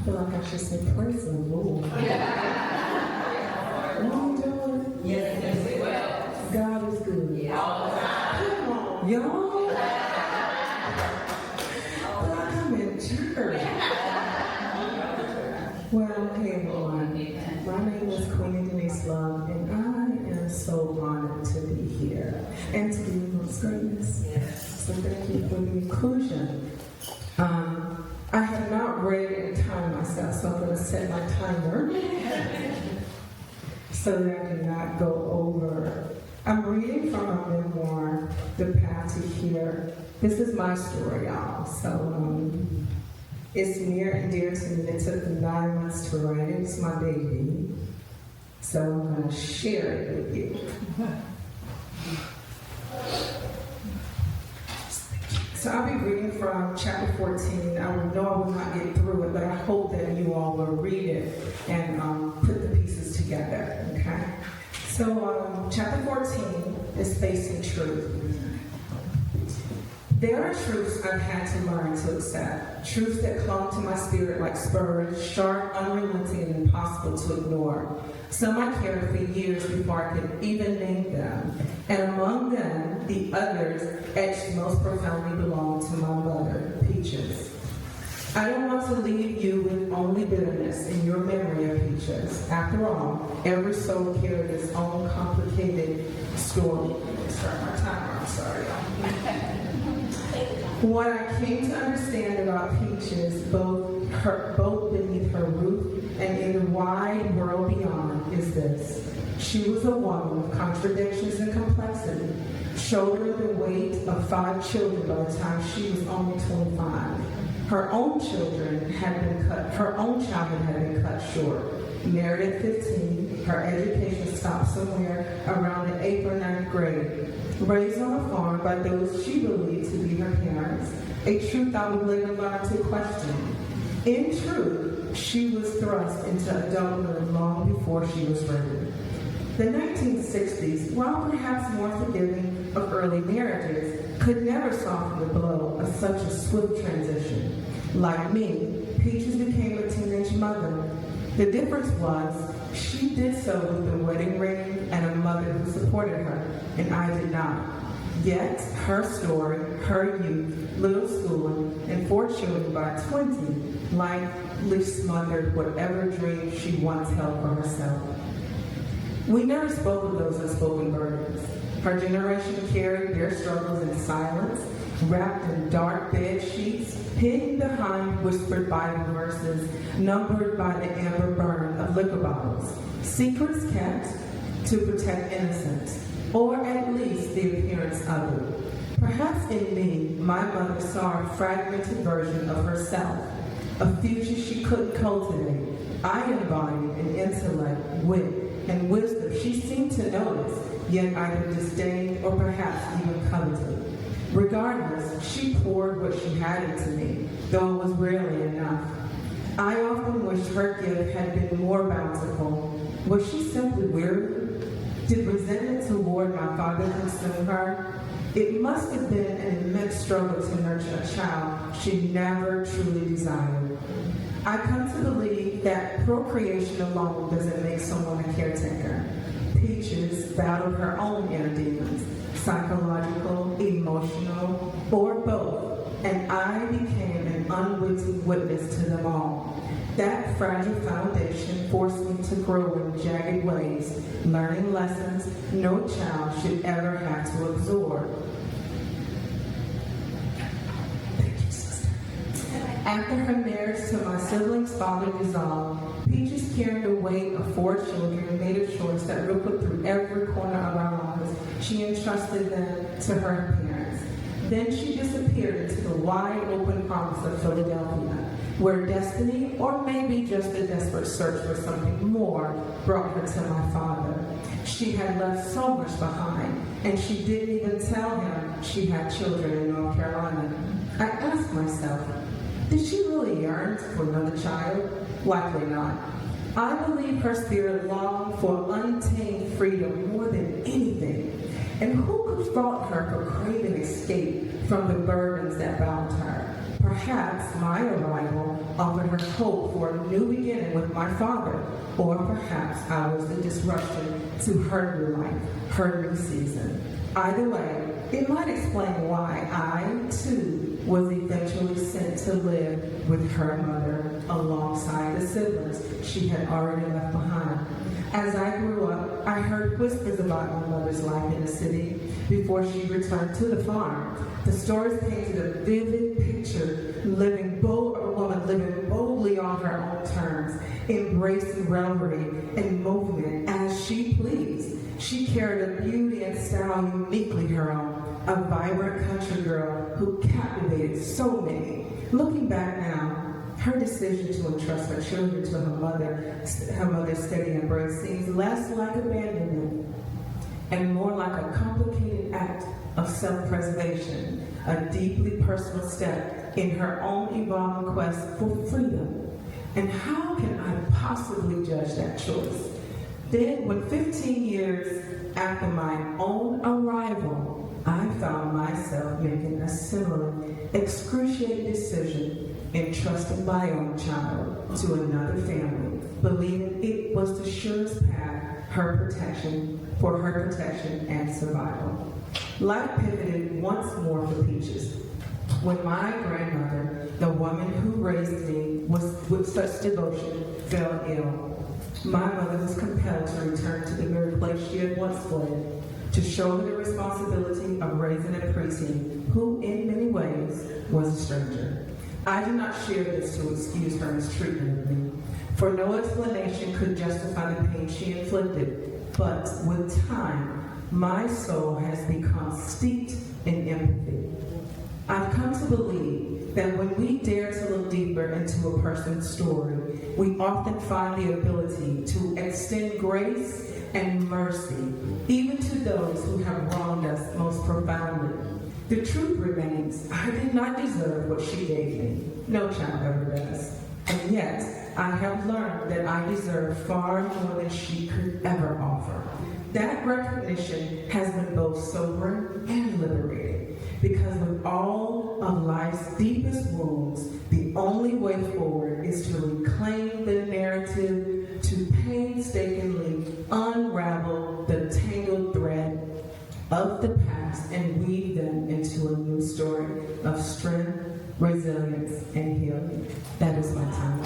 feel like I should say praise the Lord. What are you doing? Yes, we will. God is good. All the time. Come on, y'all. Like I'm in church. Well, hey everyone. My name is Queenie Denise, and I am so honored to be here and to be amongst greatness. So thank you for the inclusion. I have not read and timed myself, so I'm going to set my timer so that I do not go over. I'm reading from a memoir, The Path to Here. This is my story, y'all. So it's near and dear to me. It took me 9 months to write it. It's my baby. So I'm going to share it with you. So I'll be reading from chapter 14. I know I will not get through it, but I hope that you all will read it and put the pieces together, okay? So chapter 14 is facing truth. There are truths I've had to learn to accept, truths that clung to my spirit like spurs, sharp, unrelenting, and impossible to ignore. Some I carried for years before I could even name them, and among them, the others etched most profoundly belong to my mother, Peaches. I don't want to leave you with only bitterness in your memory of Peaches. After all, every soul carries its own complicated story. Start my timer, I'm sorry. What I came to understand about Peaches, both beneath her roof and in the wide world beyond, is this. She was a woman of contradictions and complexity, shouldering the weight of 5 children by the time she was only 25. Her own childhood had been cut short. Married at 15, her education stopped somewhere around the 8th or 9th grade. Raised on a farm by those she believed to be her parents, a truth I would later learn to question. In truth, she was thrust into adulthood long before she was ready. The 1960s, while perhaps more forgiving of early marriages, could never soften the blow of such a swift transition. Like me, Peaches became a teenage mother. The difference was, she did so with a wedding ring and a mother who supported her, and I did not. Yet, her story, her youth, little schooling, and 4 children by 20, likely smothered whatever dreams she once held for herself. We never spoke of those unspoken burdens. Her generation carried their struggles in silence, wrapped in dark bed sheets, hidden behind whispered Bible verses, numbered by the amber burn of liquor bottles, secrets kept to protect innocence, or at least the appearance of it. Perhaps in me, my mother saw a fragmented version of herself, a future she couldn't cultivate. I embodied an intellect, wit, and wisdom she seemed to notice, yet either disdained or perhaps even coveted. Regardless, she poured what she had into me, though it was rarely enough. I often wished her gift had been more bountiful. Was she simply weary? Did resentment toward my father consume her? It must have been an immense struggle to nurture a child she never truly desired. I come to believe that procreation alone doesn't make someone a caretaker. Peaches battled her own inner demons, psychological, emotional, or both, and I became an unwitting witness to them all. That fragile foundation forced me to grow in jagged ways, learning lessons no child should ever have to absorb. After her marriage to my sibling's father dissolved, Peaches carried the weight of 4 children and made a choice that rippled through every corner of our lives. She entrusted them to her parents. Then she disappeared into the wide open promise of Philadelphia, where destiny, or maybe just a desperate search for something more, brought her to my father. She had left so much behind, and she didn't even tell him she had children in North Carolina. I asked myself, did she really yearn for another child? Likely not. I believe her spirit longed for untamed freedom more than anything. And who could fault her for craving escape from the burdens that bound her? Perhaps my arrival offered her hope for a new beginning with my father, or perhaps I was the disruption to her new life, her new season. Either way, it might explain why I, too, was eventually sent to live with her mother alongside the siblings she had already left behind. As I grew up, I heard whispers about my mother's life in the city before she returned to the farm. The stories painted a vivid picture, a woman living boldly on her own terms, embracing revelry and movement as she pleased. She carried a beauty and style uniquely her own, a vibrant country girl who captivated so many. Looking back now, her decision to entrust her children to her mother's steady embrace seems less like abandonment and more like a complicated act of self-preservation, a deeply personal step in her own evolving quest for freedom. And how can I possibly judge that choice? Then, when 15 years after my own arrival, I found myself making a similar excruciating decision in trusting my own child to another family, believing it was the surest path for her protection and survival. Life pivoted once more for Peaches. When my grandmother, the woman who raised me with such devotion, fell ill, my mother was compelled to return to the very place she had once fled, to shoulder the responsibility of raising a preteen who, in many ways, was a stranger. I do not share this to excuse her mistreatment of me, for no explanation could justify the pain she inflicted. But with time, my soul has become steeped in empathy. I've come to believe that when we dare to look deeper into a person's story, we often find the ability to extend grace and mercy, even to those who have wronged us most profoundly. The truth remains, I did not deserve what she gave me. No child ever does. And yet, I have learned that I deserve far more than she could ever offer. That recognition has been both sobering and liberating, because with all of life's deepest wounds, the only way forward is to reclaim the narrative, to painstakingly unravel the tangled thread of the past and weave them into a new story of strength, resilience, and healing. That is my time.